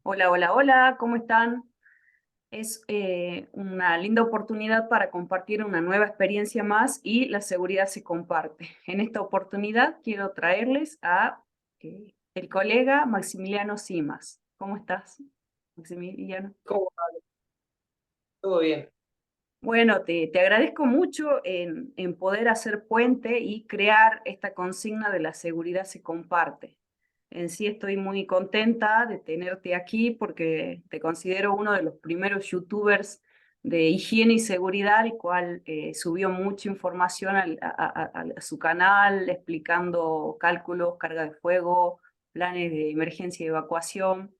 Hola, hola, hola, ¿cómo están? Es una linda oportunidad para compartir una nueva experiencia más y la seguridad se comparte. En esta oportunidad quiero traerles a el colega Maximiliano Simas. ¿Cómo estás, Maximiliano? ¿Cómo va? ¿Todo bien? Bueno, te agradezco mucho en poder hacer puente y crear esta consigna de la seguridad se comparte. En sí estoy muy contenta de tenerte aquí porque te considero uno de los primeros youtubers de higiene y seguridad, el cual subió mucha información a su canal explicando cálculos, carga de fuego, planes de emergencia y evacuación.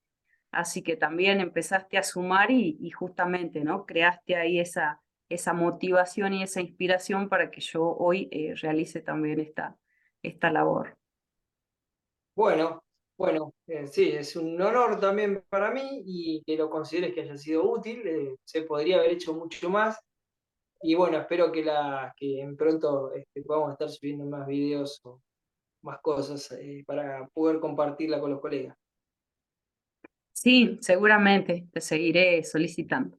Así que también empezaste a sumar y justamente, ¿no? Creaste ahí esa motivación y esa inspiración para que yo hoy realice también esta labor. Bueno, bueno, sí, es un honor también para mí y que lo consideres que haya sido útil. Se podría haber hecho mucho más y bueno, espero que en pronto podamos estar subiendo más videos o más cosas para poder compartirla con los colegas. Sí, seguramente te seguiré solicitando.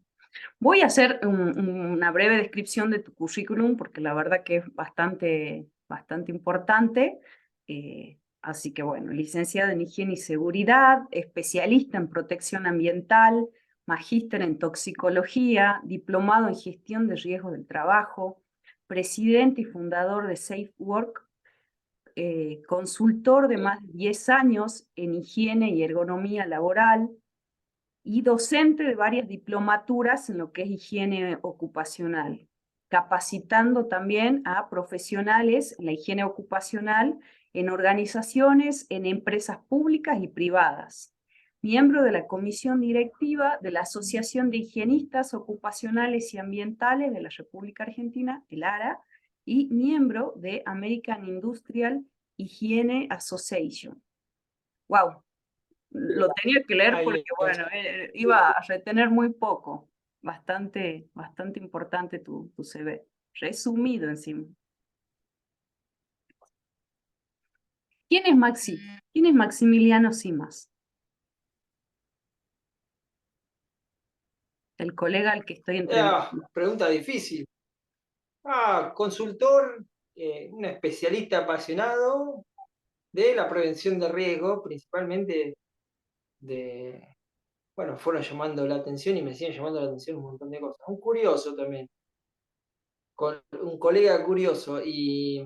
Voy a hacer una breve descripción de tu currículum porque la verdad que es bastante importante. Así que bueno, licenciada en higiene y seguridad, especialista en protección ambiental, magíster en toxicología, diplomado en gestión de riesgos del trabajo, presidente y fundador de Safe Work, consultor de más de 10 años en higiene y ergonomía laboral, y docente de varias diplomaturas en lo que es higiene ocupacional, capacitando también a profesionales en la higiene ocupacional en organizaciones, en empresas públicas y privadas. Miembro de la comisión directiva de la Asociación de Higienistas Ocupacionales y Ambientales de la República Argentina, el ARA, y miembro de American Industrial Hygiene Association. ¡Wow! Lo tenía que leer porque, Ahí, bueno, iba a retener muy poco. Bastante importante tu CV. Resumido encima. ¿Quién es Maxi? ¿Quién es Maximiliano Simas? El colega al que estoy entrevistando. pregunta difícil. Consultor, un especialista apasionado de la prevención de riesgos, principalmente de, bueno, fueron llamando la atención y me siguen llamando la atención un montón de cosas. Un curioso también, un colega curioso y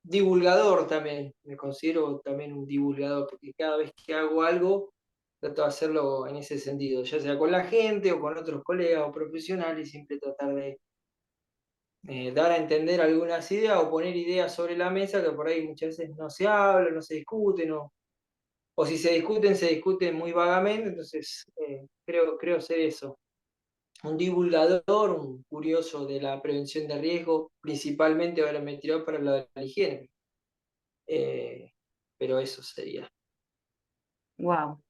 divulgador también. Me considero también un divulgador porque cada vez que hago algo trato de hacerlo en ese sentido, ya sea con la gente o con otros colegas o profesionales, siempre tratar de dar a entender algunas ideas o poner ideas sobre la mesa que por ahí muchas veces no se habla, no se discuten o si se discuten muy vagamente, entonces creo ser eso. Un divulgador, un curioso de la prevención de riesgo, principalmente ahora me tiró para lo de la higiene. Eh, pero eso sería. Wow.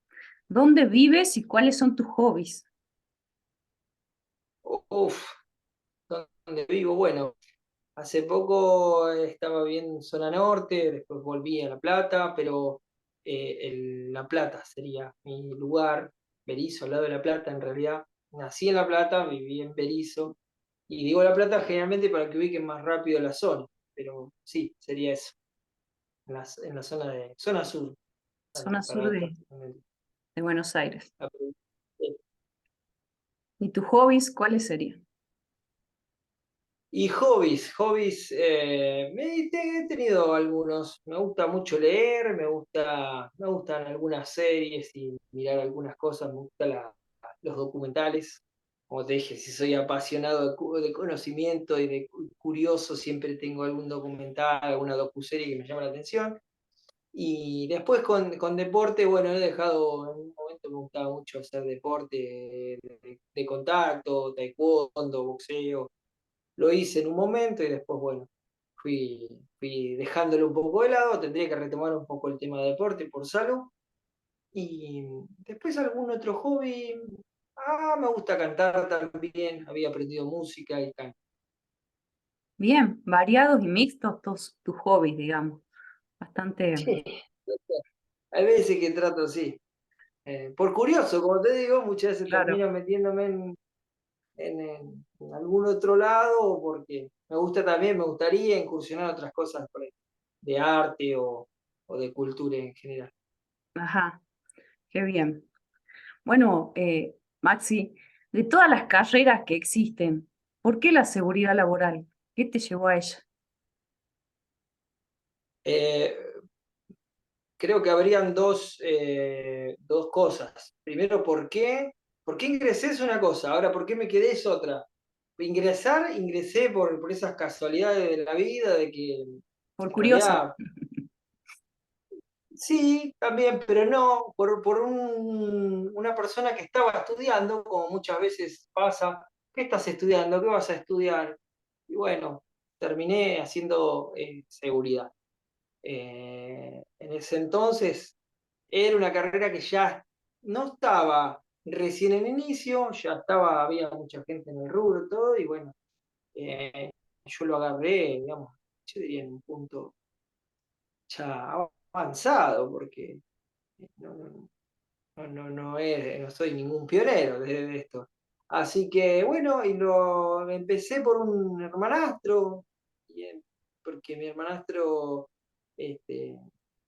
¿Dónde vives y cuáles son tus hobbies? Uf, ¿dónde vivo? Bueno, hace poco estaba bien en zona norte, después volví a La Plata, pero La Plata sería mi lugar, Berizo, al lado de La Plata en realidad. Nací en La Plata, viví en Berizo, y digo La Plata generalmente para que ubiquen más rápido la zona, pero sí, sería eso, en la zona de zona sur, Zona sur para prácticamente. de Buenos Aires. la provincia. Sí. ¿Y tus hobbies cuáles serían? Y hobbies, he tenido algunos. Me gusta mucho leer, me gustan algunas series y mirar algunas cosas, me gustan los documentales. Como te dije, si soy apasionado de conocimiento y de curioso, siempre tengo algún documental, alguna docuserie que me llama la atención. Y después con deporte, bueno, he dejado, en un momento me gustaba mucho hacer deporte de contacto, taekwondo, boxeo, lo hice en un momento y después, bueno, fui dejándolo un poco de lado, tendría que retomar un poco el tema de deporte por salud. Y después algún otro hobby. Me gusta cantar también, había aprendido música y canto. Bien, variados y mixtos tus hobbies, digamos. Bastante. Sí, hay veces que trato así. por curioso, como te digo, muchas veces Claro. termino metiéndome en algún otro lado, o porque me gusta también, me gustaría incursionar en otras cosas por ahí, de arte o de cultura en general. Ajá, qué bien. Bueno, Maxi, de todas las carreras que existen, ¿por qué la seguridad laboral? ¿Qué te llevó a ella? Eh, Creo que habrían dos cosas. Primero, ¿por qué? ¿Por qué ingresé es una cosa? Ahora, ¿por qué me quedé es otra? Ingresé por esas casualidades de la vida, de que Por en curioso. realidad sí, también, pero no, por una persona que estaba estudiando, como muchas veces pasa. ¿Qué estás estudiando? ¿Qué vas a estudiar? Y bueno, terminé haciendo seguridad. En ese entonces era una carrera que ya no estaba recién en inicio, ya estaba, había mucha gente en el rubro y todo, y bueno, eh, yo lo agarré, digamos, yo diría en un punto ya avanzado, porque no, no soy ningún pionero de esto. Así que bueno, y lo empecé por un hermanastro, y, porque mi hermanastro, este,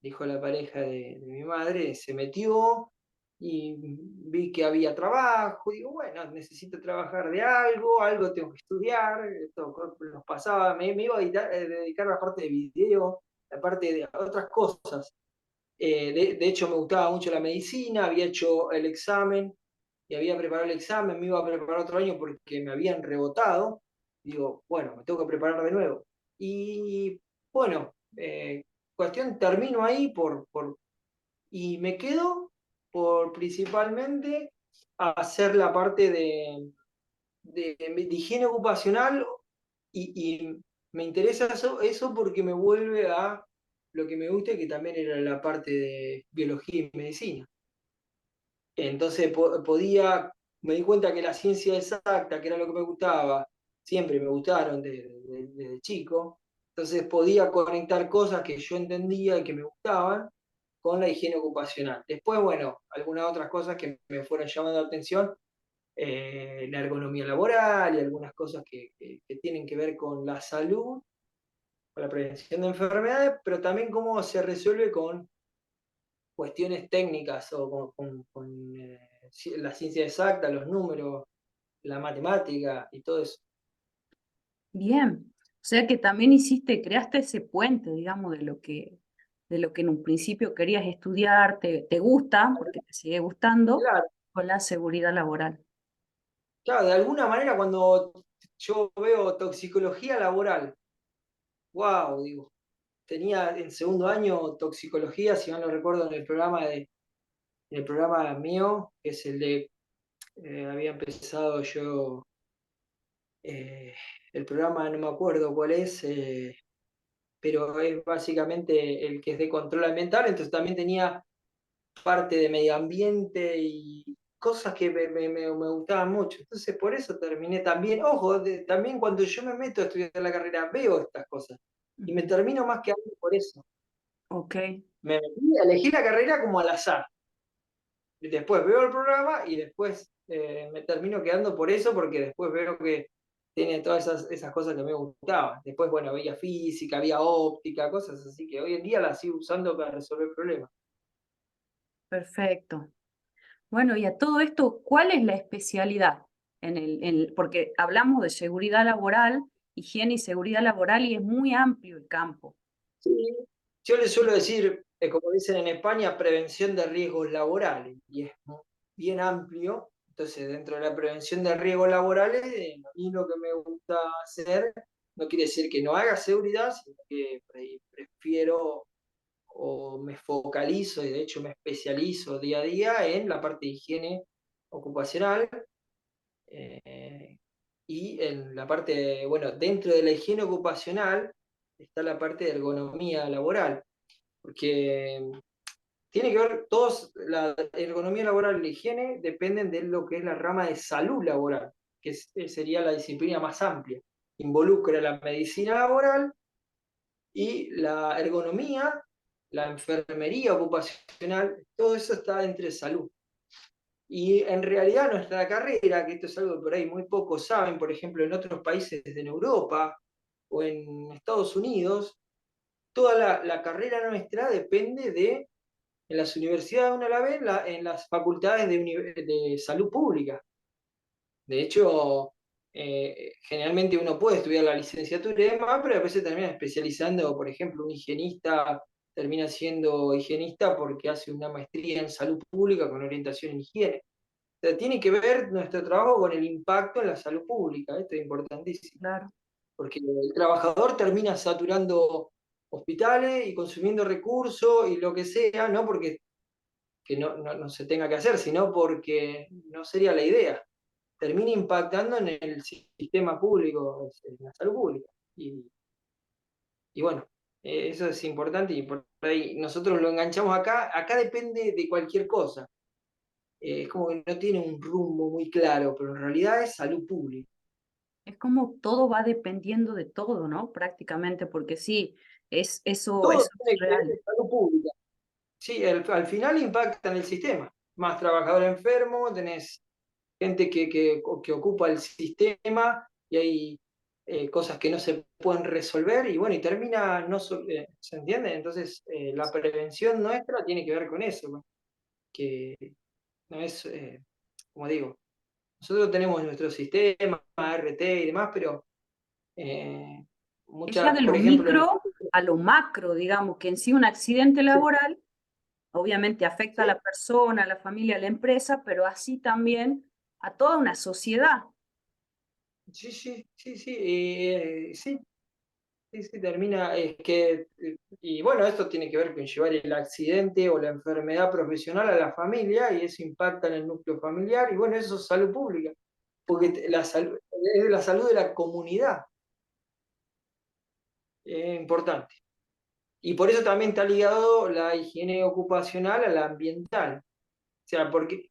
dijo la pareja de mi madre, se metió y vi que había trabajo, digo, bueno, necesito trabajar de algo, algo tengo que estudiar, esto nos pasaba, me iba a dedicar a la parte de video, la parte de otras cosas. De hecho, me gustaba mucho la medicina, había hecho el examen y había preparado el examen, me iba a preparar otro año porque me habían rebotado. Digo, bueno, me tengo que preparar de nuevo. Y bueno, cuestión, termino ahí y me quedo por principalmente hacer la parte de higiene ocupacional y me interesa eso porque me vuelve a lo que me gusta, que también era la parte de biología y medicina. Entonces me di cuenta que la ciencia exacta, que era lo que me gustaba, siempre me gustaron desde chico, entonces podía conectar cosas que yo entendía y que me gustaban con la higiene ocupacional. Después, bueno, algunas otras cosas que me fueron llamando la atención, la ergonomía laboral y algunas cosas que tienen que ver con la salud, con la prevención de enfermedades, pero también cómo se resuelve con cuestiones técnicas o la ciencia exacta, los números, la matemática y todo eso. Bien. O sea que también hiciste, creaste ese puente, digamos, de lo que en un principio querías estudiar, te gusta, porque te sigue gustando, Claro, con la seguridad laboral. claro, de alguna manera cuando yo veo toxicología laboral, wow, digo, tenía en segundo año toxicología, si mal no recuerdo, en el programa mío, que es el de, había empezado yo, eh, el programa no me acuerdo cuál es, pero es básicamente el que es de control ambiental, entonces también tenía parte de medio ambiente y cosas que me gustaban mucho. Entonces por eso terminé también, ojo, también cuando yo me meto a estudiar la carrera veo estas cosas y me Ujú. termino más que algo por eso. Ok, Me metí, elegí la carrera como al azar. Y después veo el programa y después me termino quedando por eso porque después veo que tiene todas esas cosas que me gustaban. Después, bueno, veía física, había óptica, cosas así que hoy en día las sigo usando para resolver problemas. perfecto. Bueno, y a todo esto, ¿cuál es la especialidad? Porque hablamos de seguridad laboral, higiene y seguridad laboral, y es muy amplio el campo. Sí, yo le suelo decir, como dicen en España, prevención de riesgos laborales, y es bien amplio. Entonces, dentro de la prevención de riesgos laborales, a mí lo que me gusta hacer no quiere decir que no haga seguridad, sino que prefiero o me focalizo, y de hecho me especializo día a día en la parte de higiene ocupacional, eh, y en la parte, bueno, dentro de la higiene ocupacional está la parte de ergonomía laboral, porque tiene que ver, la ergonomía laboral y la higiene dependen de lo que es la rama de salud laboral, sería la disciplina más amplia. Involucra la medicina laboral y la ergonomía, la enfermería ocupacional, todo eso está entre salud. Y en realidad nuestra carrera, que esto es algo que por ahí muy pocos saben, por ejemplo, en otros países en Europa o en Estados Unidos, toda la carrera nuestra depende de, en las universidades uno la ve, en las facultades de salud pública. De hecho, generalmente uno puede estudiar la licenciatura y demás, pero después se termina especializando, por ejemplo, un higienista termina siendo higienista porque hace una maestría en salud pública con orientación en higiene. O sea, tiene que ver nuestro trabajo con el impacto en la salud pública, esto es importantísimo, Claro. porque el trabajador termina saturando hospitales y consumiendo recursos y lo que sea, no porque que no se tenga que hacer, sino porque no sería la idea. Termina impactando en el sistema público, en la salud pública. Y bueno, eso es importante y por ahí nosotros lo enganchamos acá. Acá depende de cualquier cosa. Es como que no tiene un rumbo muy claro, pero en realidad es salud pública. Es como todo va dependiendo de todo, ¿no? Prácticamente, porque sí, Todo eso es tiene que ver real. con salud pública. Sí, al final impacta en el sistema. Más trabajador enfermo, tenés gente que ocupa el sistema y hay cosas que no se pueden resolver y bueno, y termina, no, ¿se entiende? Entonces, la prevención nuestra tiene que ver con eso, ¿no? Que no es, como digo, nosotros tenemos nuestro sistema, RT y demás, pero eh, Es ya de muchas, lo por ejemplo, micro a lo macro, digamos, que en sí un accidente laboral obviamente afecta a sí, la persona, a la familia, a la empresa, pero así también a toda una sociedad. sí, sí, sí, sí, sí, sí, sí, termina, es que, y bueno, esto tiene que ver con llevar el accidente o la enfermedad profesional a la familia y eso impacta en el núcleo familiar y bueno, eso es salud pública, porque Claro. la salud, es la salud de la comunidad, es importante. Y por eso también está ligado la higiene ocupacional a la ambiental. O sea, porque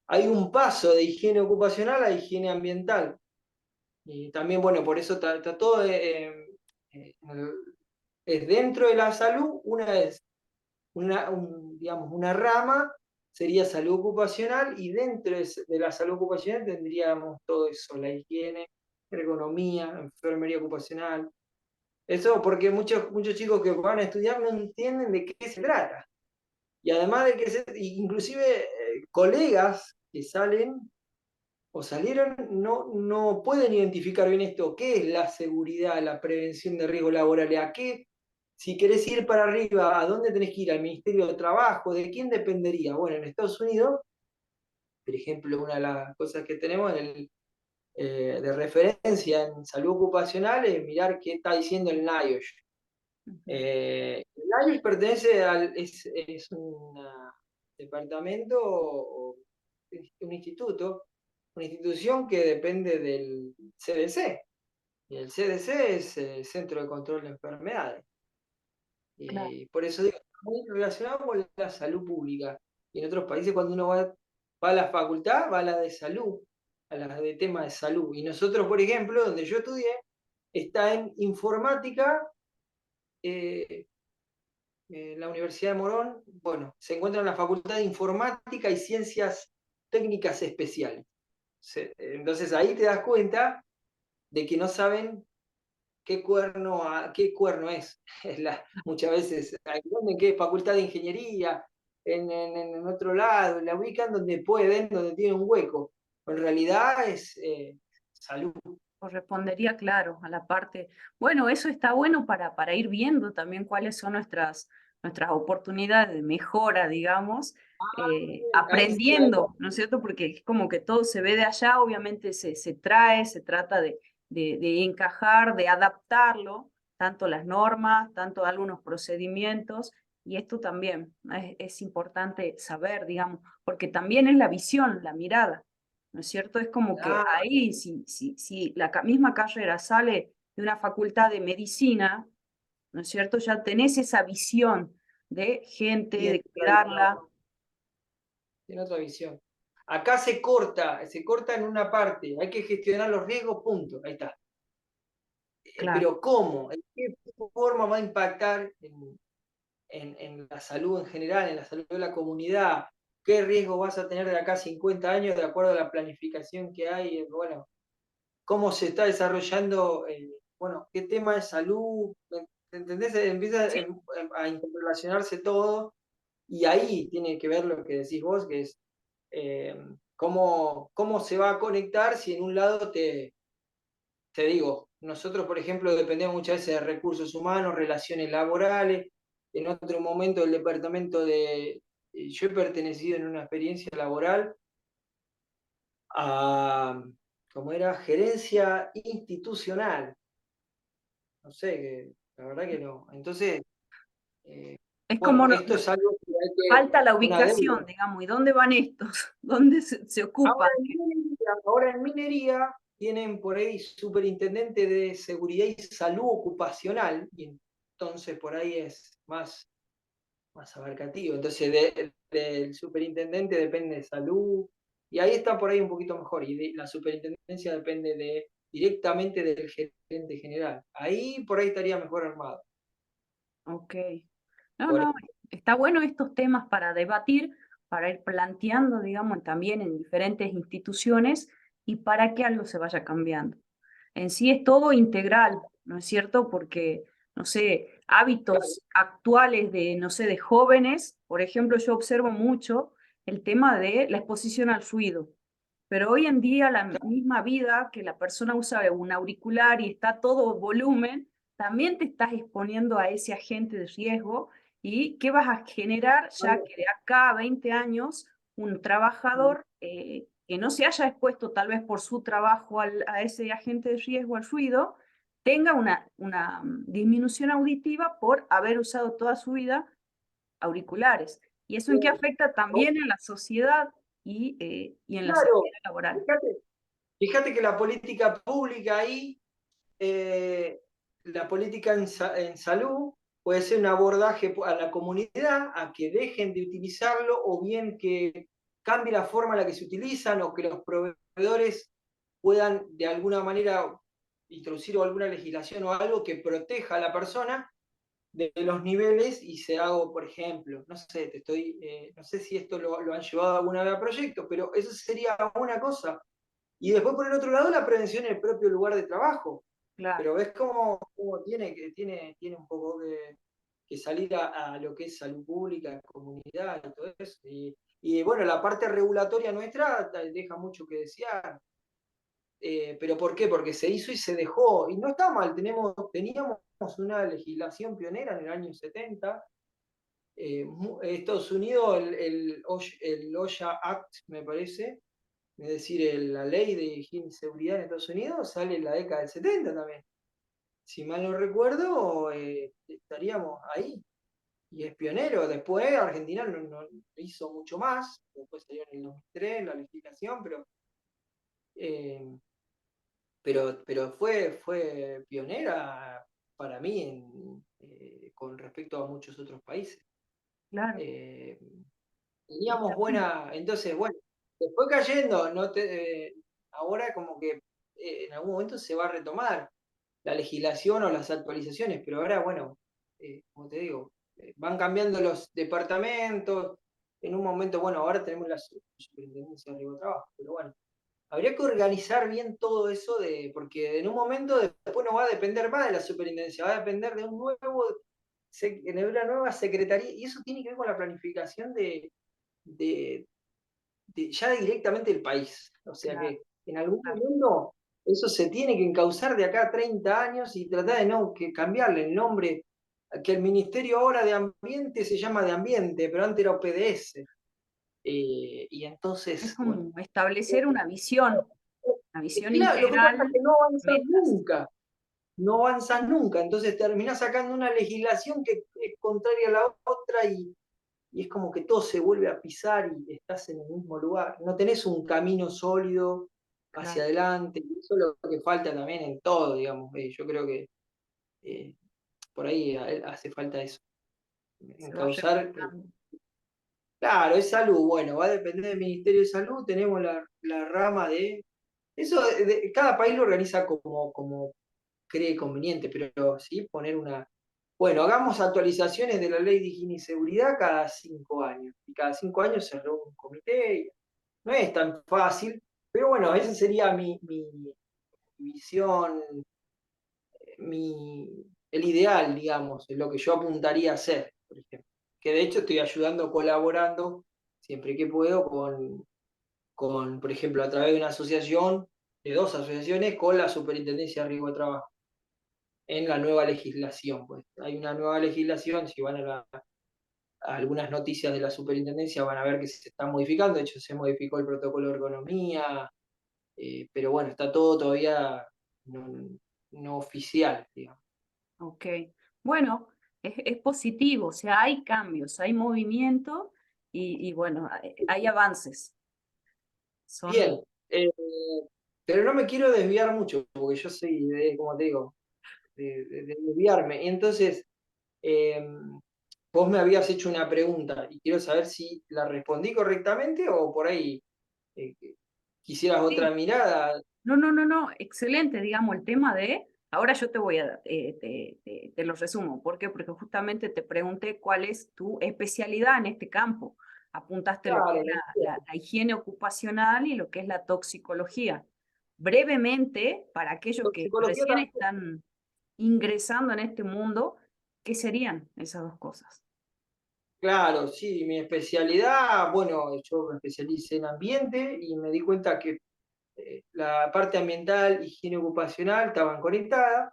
hay un paso de higiene ocupacional a higiene ambiental. Y también, bueno, por eso está todo es dentro de la salud, una es digamos, una rama sería salud ocupacional y dentro de la salud ocupacional tendríamos todo eso, la higiene, ergonomía, enfermería ocupacional. Eso porque muchos chicos que van a estudiar no entienden de qué se trata. Y además de que, inclusive colegas que salen o salieron no pueden identificar bien esto, qué es la seguridad, la prevención de riesgos laborales, a qué, si querés ir para arriba, ¿a dónde tenés que ir? ¿Al Ministerio de Trabajo? ¿De quién dependería? Bueno, en Estados Unidos, por ejemplo, una de las cosas que tenemos de referencia en salud ocupacional es mirar qué está diciendo el NIOSH. Ujú. El NIOSH pertenece es un departamento o un instituto, una institución que depende del CDC. Y el CDC es el Centro de Control de Enfermedades. Claro. Y por eso digo, está muy relacionado con la salud pública. Y en otros países cuando uno va a la facultad, va a la de salud, a la de tema de salud. Y nosotros, por ejemplo, donde yo estudié, está en informática, eh, en la Universidad de Morón, bueno, se encuentra en la Facultad de Informática y Ciencias Técnicas Especiales. Entonces ahí te das cuenta de que no saben qué cuerno es. Muchas veces, ¿en qué facultad de ingeniería? En otro lado, la ubican donde pueden, donde tienen un hueco. En realidad es salud. Correspondería, claro, a la parte. Bueno, eso está bueno para ir viendo también cuáles son nuestras oportunidades de mejora, digamos, Ahí sí, ahí aprendiendo, ¿no es cierto? Porque es como que todo se ve de allá, obviamente se trae, se trata de encajar, de adaptarlo, tanto las normas, tanto algunos procedimientos, y esto también es importante saber, digamos, porque también es la visión, la mirada. ¿No es cierto? Es como que ah, ahí, si la misma carrera sale de una facultad de medicina, ¿no es cierto? Ya tenés esa visión de gente, tiene de otra visión. cuidarla. Tiene otra visión. Acá se corta en una parte, hay que gestionar los riesgos, punto, ahí está. Claro, Pero ¿cómo? ¿En qué forma va a impactar en la salud en general, en la salud de la comunidad? qué riesgo vas a tener de acá a 50 años de acuerdo a la planificación que hay, bueno, cómo se está desarrollando, bueno, qué tema de salud, ¿entendés? Empieza Sí, a interrelacionarse todo y ahí tiene que ver lo que decís vos, que es eh, cómo se va a conectar si en un lado te digo, nosotros, por ejemplo, dependemos muchas veces de recursos humanos, relaciones laborales, en otro momento el departamento yo he pertenecido en una experiencia laboral a, ¿cómo era? Gerencia institucional. No sé, la verdad que no. Entonces, eh, es bueno, como esto es algo que hay falta la una deuda. ubicación, digamos, ¿y dónde van estos? ¿Dónde se Ahora ocupan? ahora en minería tienen por ahí superintendente de seguridad y salud ocupacional, y entonces por ahí es más abarcativo. Entonces del superintendente depende de salud, y ahí está por ahí un poquito mejor, y la superintendencia depende directamente del gerente general. Ahí por ahí estaría mejor armado. Ok. No, Por no, está bueno estos temas para debatir, para ir planteando, digamos, también en diferentes instituciones y para que algo se vaya cambiando. En sí es todo integral, ¿no es cierto? Porque, no sé, hábitos actuales de, no sé, de jóvenes, por ejemplo, yo observo mucho el tema de la exposición al ruido. Pero hoy en día la misma vida que la persona usa un auricular y está todo volumen, también te estás exponiendo a ese agente de riesgo y qué vas a generar ya que de acá a 20 años un trabajador que no se haya expuesto tal vez por su trabajo a ese agente de riesgo, al ruido, tenga una disminución auditiva por haber usado toda su vida auriculares. ¿Y eso en qué afecta también en la sociedad y en la Claro, seguridad laboral? fíjate, fíjate que la política pública ahí, eh, la política en salud puede ser un abordaje a la comunidad a que dejen de utilizarlo o bien que cambie la forma en la que se utilizan o que los proveedores puedan de alguna manera introducir alguna legislación o algo que proteja a la persona de los niveles y se hago, por ejemplo, no sé, no sé si esto lo han llevado alguna vez a proyectos, pero eso sería una cosa. Y después por el otro lado la prevención en el propio lugar de trabajo. Claro, Pero ves cómo tiene un poco que salir a lo que es salud pública, comunidad y todo eso. Y bueno, la parte regulatoria nuestra deja mucho que desear. ¿Pero por qué? Porque se hizo y se dejó. Y no está mal, teníamos una legislación pionera en el año 70. Estados Unidos, el OSHA Act, me parece, es decir, la ley de higiene y seguridad en Estados Unidos, sale en la década del 70 también. Si mal no recuerdo, estaríamos ahí. Y es pionero. Después Argentina no hizo mucho más. Después salió en el 2003 la legislación, eh, pero fue pionera para mí con respecto a muchos otros países. claro. Eh, Está Teníamos bueno. entonces, bueno, se fue cayendo, ahora como que en algún momento se va a retomar la legislación o las actualizaciones, pero ahora, bueno, como te digo, van cambiando los departamentos, en un momento, bueno, ahora tenemos la superintendencia de riesgo de trabajo, pero bueno, habría que organizar bien todo eso porque en un momento después no va a depender más de la superintendencia, va a depender de una nueva secretaría, y eso tiene que ver con la planificación de, ya directamente el país. O sea Claro, que en algún claro, momento eso se tiene que encauzar de acá a 30 años y tratar de no que cambiarle el nombre, que el Ministerio ahora de Ambiente se llama de Ambiente, pero antes era OPDS. Y es entonces, bueno, como establecer una visión claro, lo que pasa es integral, que no avanzan metas. nunca, no avanzan nunca, entonces terminás sacando una legislación que es contraria a la otra y es como que todo se vuelve a pisar y estás en el mismo lugar. No tenés un camino sólido hacia Claro, adelante. Y eso es lo que falta también en todo, digamos. Yo creo que eh, por ahí hace falta eso. se va Encauzar. replicando. Claro, es salud. Bueno, va a depender del Ministerio de Salud. Tenemos la rama de. Eso, cada país lo organiza como cree conveniente, pero sí poner Bueno, hagamos actualizaciones de la ley de higiene y seguridad cada 5 años. Y cada 5 años se reúne un comité. No es tan fácil, pero bueno, esa sería mi visión, el ideal, digamos, es lo que yo apuntaría a hacer, por ejemplo. Que de hecho estoy ayudando, colaborando, siempre que puedo, por ejemplo, a través de una asociación, de 2 asociaciones, con la Superintendencia de Riesgo de Trabajo, en la nueva legislación. Pues hay una nueva legislación, si van a algunas noticias de la superintendencia van a ver que se está modificando, de hecho se modificó el protocolo de ergonomía, pero bueno, está todo todavía no, no oficial, digamos. Ok. Bueno, es positivo, o sea, hay cambios, hay movimiento y bueno, hay avances. Son, Bien, pero no me quiero desviar mucho, porque yo soy, como te digo, de desviarme. Y entonces, eh, vos me habías hecho una pregunta y quiero saber si la respondí correctamente o por ahí eh, quisieras otra sí, mirada. no, no, no, no, excelente, digamos, el tema de, ahora yo te voy a, te lo resumo, ¿por qué? Porque justamente te pregunté cuál es tu especialidad en este campo. Apuntaste lo que es Claro, la higiene ocupacional y lo que es la toxicología. Brevemente, para aquellos que toxicología recién también. están ingresando en este mundo, ¿qué serían esas dos cosas? Claro, sí, mi especialidad, bueno, yo me especialicé en ambiente y me di cuenta que la parte ambiental, higiene ocupacional estaban conectadas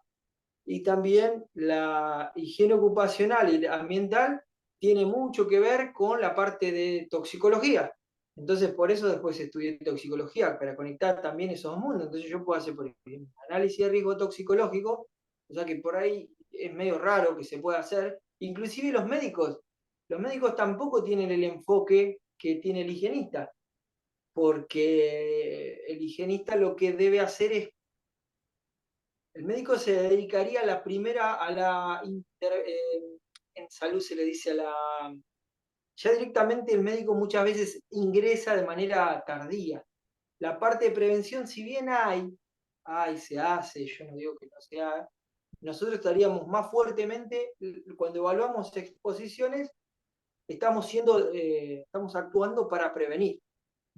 y también la higiene ocupacional y ambiental tiene mucho que ver con la parte de toxicología. Entonces, por eso después estudié toxicología, para conectar también esos mundos. Entonces, yo puedo hacer, por ejemplo, análisis de riesgo toxicológico, o sea que por ahí es medio raro que se pueda hacer. Inclusive los médicos tampoco tienen el enfoque que tiene el higienista, porque el higienista lo que debe hacer es el médico se dedicaría a la primera, en salud se le dice a la... Ya directamente el médico muchas veces ingresa de manera tardía. La parte de prevención, si bien se hace, yo no digo que no se haga, nosotros estaríamos más fuertemente, cuando evaluamos exposiciones, estamos actuando para prevenir.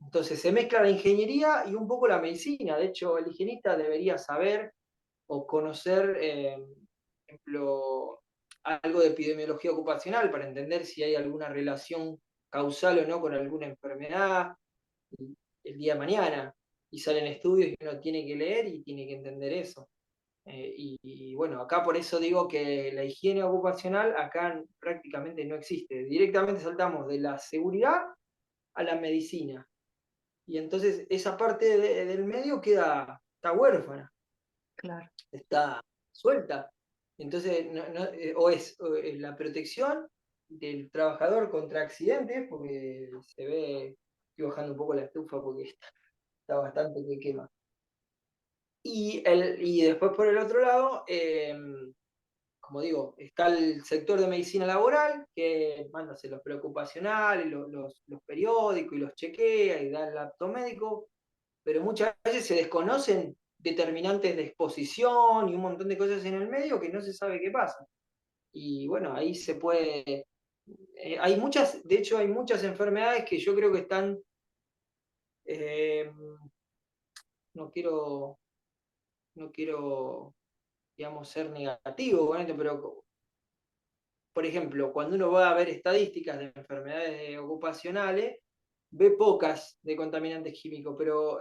Entonces se mezcla la ingeniería y un poco la medicina. De hecho, el higienista debería saber o conocer, por ejemplo, algo de epidemiología ocupacional para entender si hay alguna relación causal o no con alguna enfermedad el día de mañana. Y salen estudios que uno tiene que leer y tiene que entender eso. Y bueno, acá por eso digo que la higiene ocupacional acá prácticamente no existe. Directamente saltamos de la seguridad a la medicina. Y entonces esa parte del medio está huérfana, Claro. está suelta. Entonces, o es la protección del trabajador contra accidentes, porque se ve, estoy bajando un poco la estufa porque está bastante que quema. Y después por el otro lado, como digo, está el sector de medicina laboral, que manda los preocupacionales, los periódicos y los chequea y da el apto médico, pero muchas veces se desconocen determinantes de exposición y un montón de cosas en el medio que no se sabe qué pasa. Y bueno, ahí se puede... hay muchas, de hecho hay muchas enfermedades que yo creo que están, eh, no quiero, no quiero, digamos, ser negativo con esto, pero por ejemplo, cuando uno va a ver estadísticas de enfermedades ocupacionales, ve pocas de contaminantes químicos, pero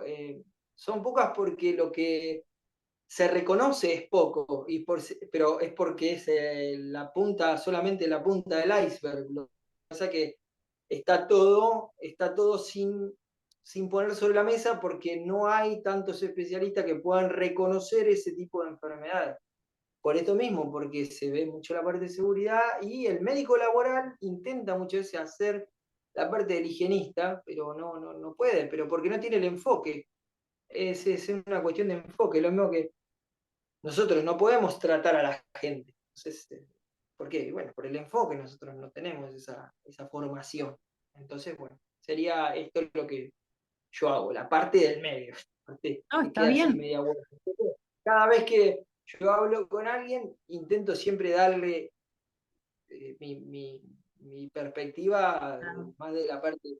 son pocas porque lo que se reconoce es poco, pero es porque es solamente la punta del iceberg. Lo que pasa es que está todo sin poner sobre la mesa porque no hay tantos especialistas que puedan reconocer ese tipo de enfermedades. Por esto mismo, porque se ve mucho la parte de seguridad y el médico laboral intenta muchas veces hacer la parte del higienista, pero no puede, pero porque no tiene el enfoque. Es una cuestión de enfoque, lo mismo que nosotros no podemos tratar a la gente. Entonces, ¿por qué? Bueno, por el enfoque nosotros no tenemos esa formación. Entonces, bueno, sería esto lo que yo hago, la parte del medio. La parte No, que está queda así bien. media vuelta. Cada vez que yo hablo con alguien, intento siempre darle. mi perspectiva, Claro, más de la parte.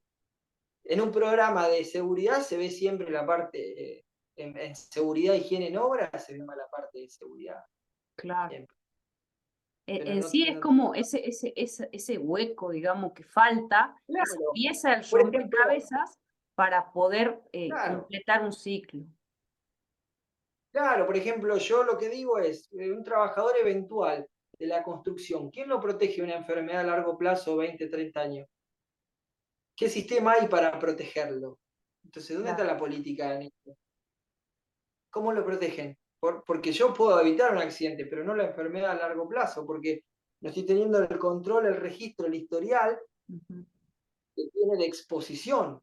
En un programa de seguridad se ve siempre la parte, en seguridad, higiene en obra, se ve más la parte de seguridad, claro. siempre. Pero En no, sí es no, como ese hueco, digamos, que falta, esa claro, pieza del por ejemplo, rompecabezas para poder claro, completar un ciclo. claro, por ejemplo, yo lo que digo es, un trabajador eventual de la construcción, ¿quién lo protege de una enfermedad a largo plazo, 20, 30 años? ¿Qué sistema hay para protegerlo? Entonces, ¿dónde está Claro, la política en esto? ¿Cómo lo protegen? Porque yo puedo evitar un accidente, pero no la enfermedad a largo plazo, porque no estoy teniendo el control, el registro, el historial ujú, que tiene de exposición.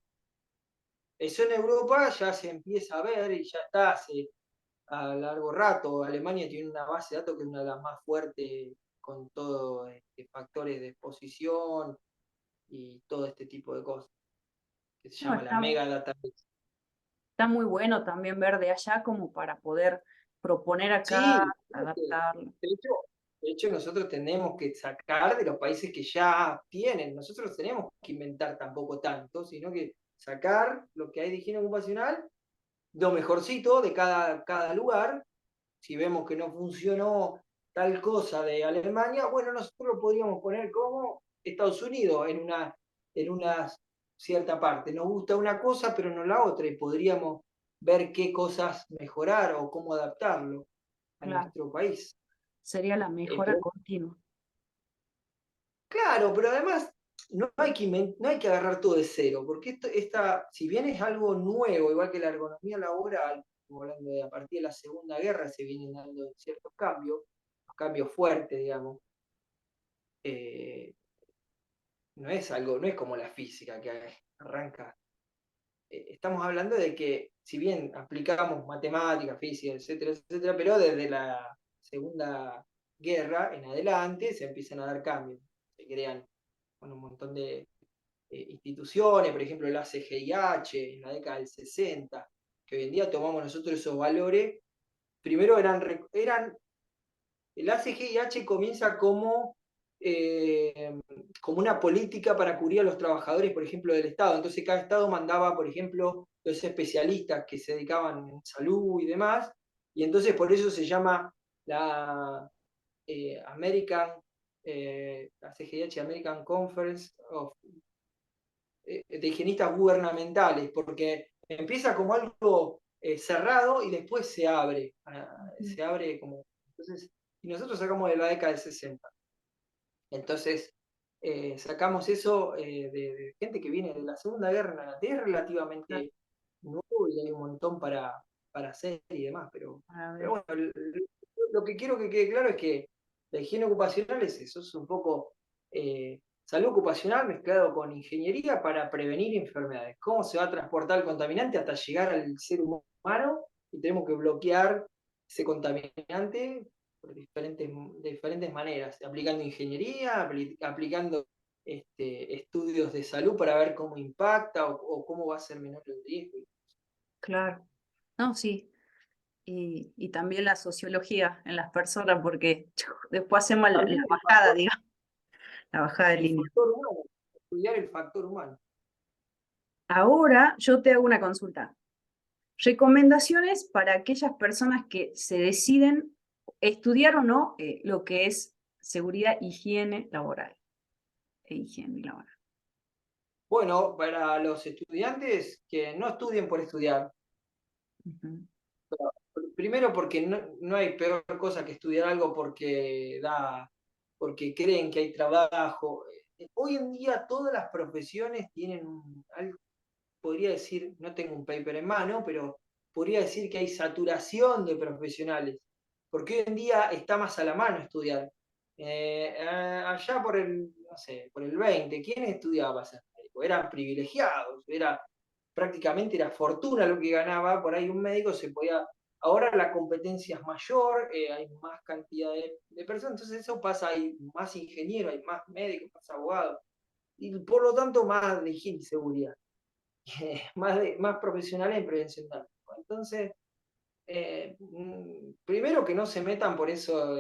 Eso en Europa ya se empieza a ver y ya está hace a largo rato. Alemania tiene una base de datos que es una de las más fuertes con todos factores de exposición y todo este tipo de cosas, que se no, llama la Mega Database. está muy bueno también ver de allá como para poder proponer acá, Sí, creo que, adaptarlo. de hecho, de hecho nosotros tenemos que sacar de los países que ya tienen, nosotros tenemos que inventar tampoco tanto, sino que sacar lo que hay de higiene ocupacional, lo mejorcito de cada lugar. Si vemos que no funcionó tal cosa de Alemania, bueno, nosotros lo podríamos poner como Estados Unidos en una cierta parte. Nos gusta una cosa, pero no la otra, y podríamos ver qué cosas mejorar o cómo adaptarlo a Claro, nuestro país. sería la mejora Pero, continua. claro, pero además no hay que agarrar todo de cero, porque si bien es algo nuevo, igual que la ergonomía laboral, como hablando de a partir de la Segunda Guerra se vienen dando ciertos cambios fuertes, digamos. eh, no es como la física que arranca. Estamos hablando de que, si bien aplicamos matemáticas, física, etcétera, etcétera, pero desde la Segunda Guerra en adelante se empiezan a dar cambios. Se crean, bueno, un montón de instituciones, por ejemplo la CGIH en la década del 60, que hoy en día tomamos nosotros esos valores. Primero el ACGIH comienza como una política para cubrir a los trabajadores, por ejemplo, del Estado. Entonces cada Estado mandaba, por ejemplo, los especialistas que se dedicaban en salud y demás, y entonces por eso se llama la ACGIH, American Conference de Higienistas Gubernamentales, porque empieza como algo cerrado y después Ujú, se abre como. Entonces, y nosotros sacamos de la década del 60. Entonces, sacamos eso de gente que viene de la Segunda Guerra en adelante. Es claro, relativamente nuevo y hay un montón para hacer y demás, para pero ver. bueno, lo que quiero que quede claro es que la higiene ocupacional es eso, es un poco salud ocupacional mezclado con ingeniería para prevenir enfermedades. ¿Cómo se va a transportar el contaminante hasta llegar al ser humano? Y tenemos que bloquear ese contaminante por diferentes maneras, aplicando ingeniería, aplicando estudios de salud para ver cómo impacta o cómo va a ser menor el riesgo. Claro. No, sí. Y también la sociología en las personas, porque después hacemos la También bajada, digamos, la bajada de el línea. factor humano, estudiar el factor humano. Ahora yo te hago una consulta. Recomendaciones para aquellas personas que se deciden estudiar o no lo que es seguridad, higiene laboral e higiene laboral. Bueno, para los estudiantes que no estudien por estudiar, Ujú, primero porque no hay peor cosa que estudiar algo porque creen que hay trabajo. Hoy en día todas las profesiones tienen podría decir, no tengo un paper en mano, pero podría decir que hay saturación de profesionales, porque hoy en día está más a la mano estudiar. Allá no sé, por el 20, ¿quién estudiaba para ser médico? Eran privilegiados, prácticamente era fortuna lo que ganaba, por ahí un médico se podía. Ahora la competencia es mayor, hay más cantidad de personas, entonces eso pasa, hay más ingenieros, hay más médicos, más abogados, y por lo tanto más de higiene y seguridad. Más profesionales en prevención de riesgo. Entonces, primero que no se metan por eso,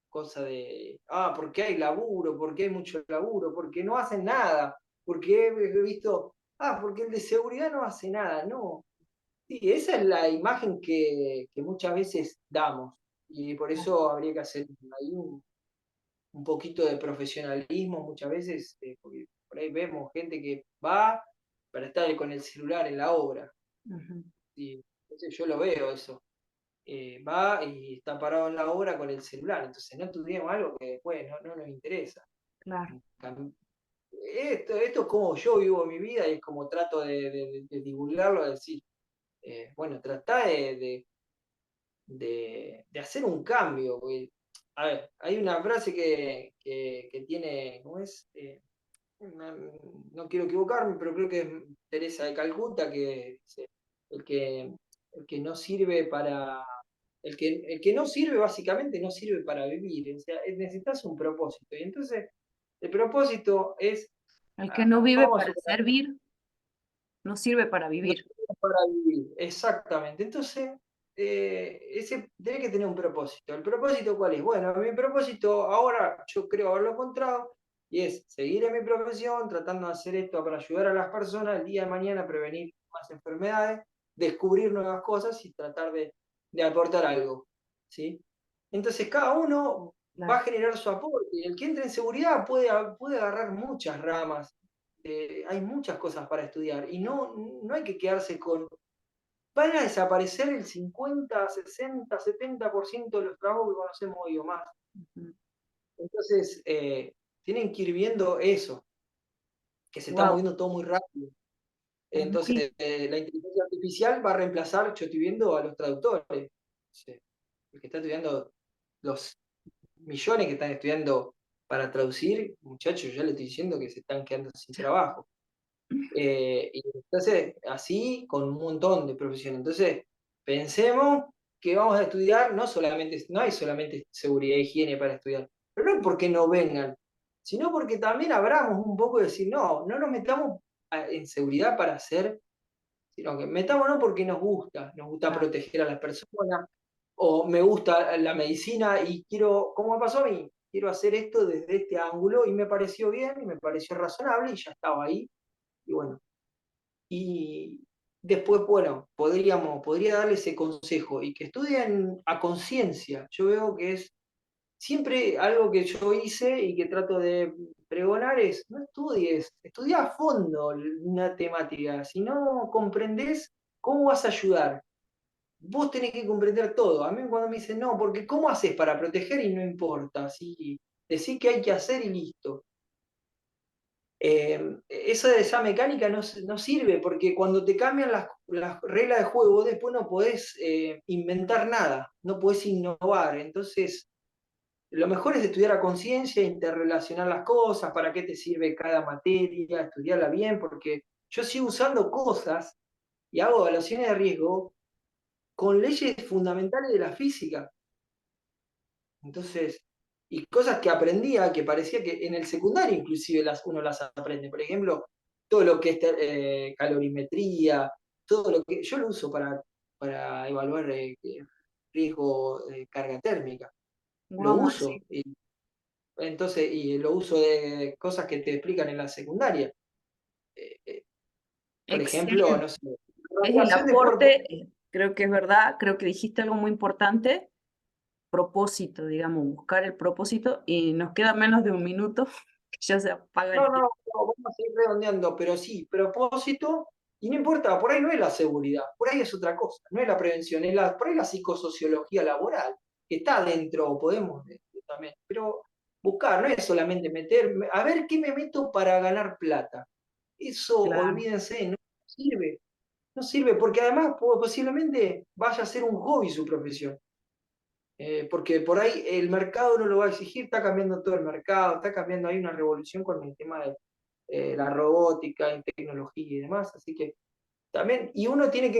cosa de, ¿por qué hay laburo? ¿Por qué hay mucho laburo? Porque no hacen nada. Porque he visto, porque el de seguridad no hace nada. No. Sí, esa es la imagen que muchas veces damos. Y por eso habría que hacer ahí un poquito de profesionalismo muchas veces, porque por ahí vemos gente que va para estar con el celular en la obra. Ujú. Y entonces yo lo veo eso. Va y está parado en la obra con el celular. Entonces no estudiamos algo que después no nos interesa. Claro. Esto es como yo vivo mi vida y es como trato de divulgarlo, de decir, bueno, trata de hacer un cambio. Porque, a ver, hay una frase que tiene, ¿cómo es? No, no quiero equivocarme, pero creo que es Teresa de Calcuta, que dice, el que, el que no sirve para... el que no sirve básicamente no sirve para vivir, o sea, necesitas un propósito. Y entonces el propósito es, El que no vive vamos a para suponer, servir, no sirve para no vivir. sirve para vivir, exactamente. Entonces, ese tiene que tener un propósito. ¿El propósito cuál es? Bueno, mi propósito ahora yo creo haberlo encontrado y es seguir en mi profesión, tratando de hacer esto para ayudar a las personas el día de mañana a prevenir más enfermedades, descubrir nuevas cosas y tratar de aportar algo, ¿sí? Entonces cada uno va a Claro. generar su aporte y el que entre en seguridad puede agarrar muchas ramas. Hay muchas cosas para estudiar y no hay que quedarse con... Van a desaparecer el 50, 60, 70% de los trabajos que conocemos hoy o más. Entonces, tienen que ir viendo eso, que se está Wow, moviendo todo muy rápido. es muy, Entonces, la inteligencia artificial va a reemplazar, yo estoy viendo, a los traductores. Sí. El que está estudiando, los millones que están estudiando para traducir, muchachos, ya le estoy diciendo que se están quedando sin trabajo. Y entonces, así con un montón de profesiones. Entonces, pensemos que vamos a estudiar, no hay solamente seguridad e higiene para estudiar, pero no porque no vengan, sino porque también abramos un poco de decir, no nos metamos en seguridad para hacer, sino que metámonos porque nos gusta claro. proteger a las personas, o me gusta la medicina y quiero, ¿cómo me pasó a mí? Quiero hacer esto desde este ángulo y me pareció bien y me pareció razonable y ya estaba ahí. Y bueno, y después, bueno, podría darle ese consejo y que estudien a conciencia. Yo veo que es siempre algo que yo hice y que trato de pregonar es, no estudies, estudia a fondo una temática. Si no comprendés, ¿cómo vas a ayudar? Vos tenés que comprender todo. A mí cuando me dicen, no, porque ¿cómo haces para proteger y no importa? Si decís que hay que hacer y listo. Esa mecánica no sirve porque cuando te cambian las reglas de juego, después no podés inventar nada, no podés innovar. Entonces, lo mejor es estudiar a conciencia, interrelacionar las cosas, para qué te sirve cada materia, estudiarla bien, porque yo sigo usando cosas y hago evaluaciones de riesgo con leyes fundamentales de la física. Entonces, y cosas que aprendía que parecía que en el secundario inclusive uno las aprende. Por ejemplo, todo lo que es calorimetría, todo lo que yo lo uso para evaluar riesgo de carga térmica. Lo Wow, uso. Maxi. Y lo uso de cosas que te explican en la secundaria. Eh, eh, por ejemplo, Excelente. no sé, Es el radiación de cuerpo. aporte, creo que es verdad, creo que dijiste algo muy importante, propósito, digamos, buscar el propósito y nos queda menos de un minuto, que ya se apaga No, el no, tiempo. no, vamos a seguir redondeando, pero sí, propósito, y no importa, por ahí no es la seguridad, por ahí es otra cosa, no es la prevención, por ahí la psicosociología laboral, que está dentro, podemos también, pero buscar, no es solamente meterme, a ver qué me meto para ganar plata. Eso, Claro, olvídense, no sirve, no sirve, porque además posiblemente vaya a ser un hobby su profesión. Porque por ahí el mercado no lo va a exigir, está cambiando todo el mercado, está cambiando, hay una revolución con el tema de la robótica, en tecnología y demás, así que también, y uno tiene que